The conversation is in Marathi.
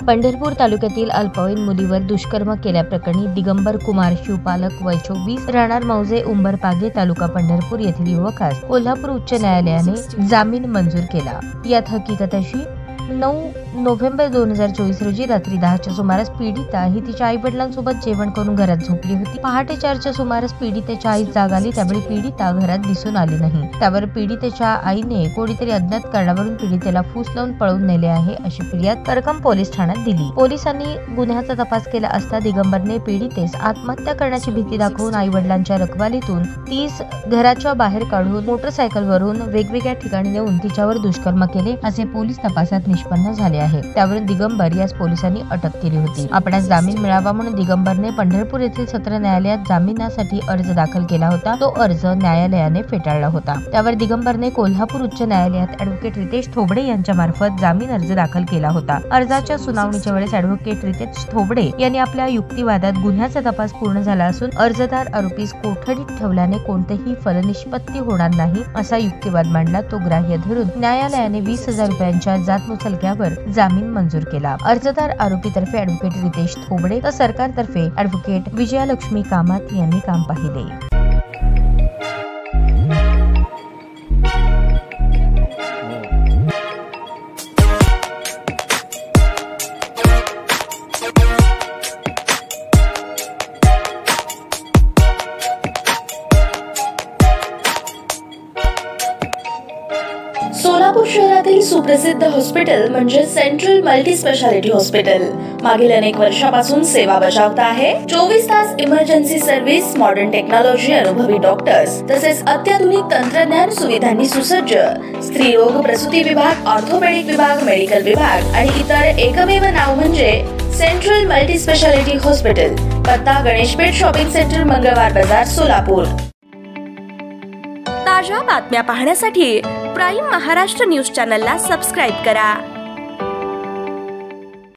पंढरपूर तालुक्यातील अल्पवयीन मुलीवर दुष्कर्म केल्याप्रकरणी दिगंबर कुमार शिवपालक वय 24 राहणार मौजे उंबरपागे तालुका पंढरपूर येथील युवकास कोल्हापूर उच्च न्यायालयाने जामीन मंजूर केला। यात हकीकत अशी 9 नोव्हेंबर 2024 रोजी रात्री 10च्या सुमारास पीडिता ही तिच्या आई वडिलांसोबत जेवण करून घरात झोपली होती। पहाटे 4च्या सुमारास पीडितेच्या आई जाग आली, त्यावेळी पीडिता घरात दिसून आली नाही। त्यावर पीडितेच्या आईने कोणीतरी अज्ञात कारणावरून पीडितेला फूस लावून पळून नेले आहे अशी फिर्याद करकम पोलीस ठाण्यात दिली। पोलिसांनी गुन्ह्याचा तपास केला असता दिगंबरने पीडितेस आत्महत्या करण्याची भीती दाखवून आई वडिलांच्या रखवालीतून 30 घराच्या बाहेर काढून मोटरसायकलवरून वेगवेगळ्या ठिकाणी नेऊन तिच्यावर दुष्कर्म केले असे पोलीस तपासात निष्पन्न झाले आहे। त्यावरून दिगंबर यास पोलिसांनी अटक केली होती। आपणास जामीन मिळावा म्हणून दिगंबरने पंढरपूर येथील सत्र न्यायालयात जामिनासाठी अर्ज दाखल केला होता। तो अर्ज न्यायालयाने फेटाळला होता। त्यावर दिगंबरने कोल्हापूर उच्च न्यायालयात ॲडव्होकेट रितेश थोबडे यांच्या मार्फत जामीन अर्ज दाखल केला होता। अर्जाच्या सुनावणीच्या वेळेस ॲडव्होकेट रितेश थोबडे यांनी आपल्या युक्तिवादात गुन्ह्याचा तपास पूर्ण झाला असून अर्जदार आरोपीस कोठडीत ठेवल्याने कोणतेही फलनिष्पत्ती होणार नाही असा युक्तिवाद मांडला। तो ग्राह्य धरून न्यायालयाने 20,000 रुपयांच्या जातमुचलक्यावर जामीन मंजूर केला। अर्जदार आरोपीतर्फे ॲडव्होकेट रितेश थोबडे तर सरकारतर्फे ॲडव्होकेट विजयालक्ष्मी कामत यांनी काम पाहिले। सोलापूर शहरातील सुप्रसिद्ध हॉस्पिटल म्हणजे सेंट्रल मल्टी स्पेशालिटी हॉस्पिटल मागील अनेक वर्षापासून सेवा बजावत आहे। 24 तास इमर्जन्सी सर्व्हिस, मॉडर्न टेक्नॉलॉजी, अनुभवी डॉक्टर्स तसेच अत्याधुनिक तंत्रज्ञान सुविधांनी सुसज्ज स्त्रीरोग प्रसूती विभाग, ऑर्थोपेडिक विभाग, मेडिकल विभाग आणि इतर एकमेव नाव म्हणजे सेंट्रल मल्टी स्पेशालिटी हॉस्पिटल। पत्ता गणेशपेठ शॉपिंग सेंटर, मंगळवार बाजार, सोलापूर। ताज्या बातम्या पाहण्यासाठी प्राईम महाराष्ट्र न्यूज चॅनलला सबस्क्राईब करा।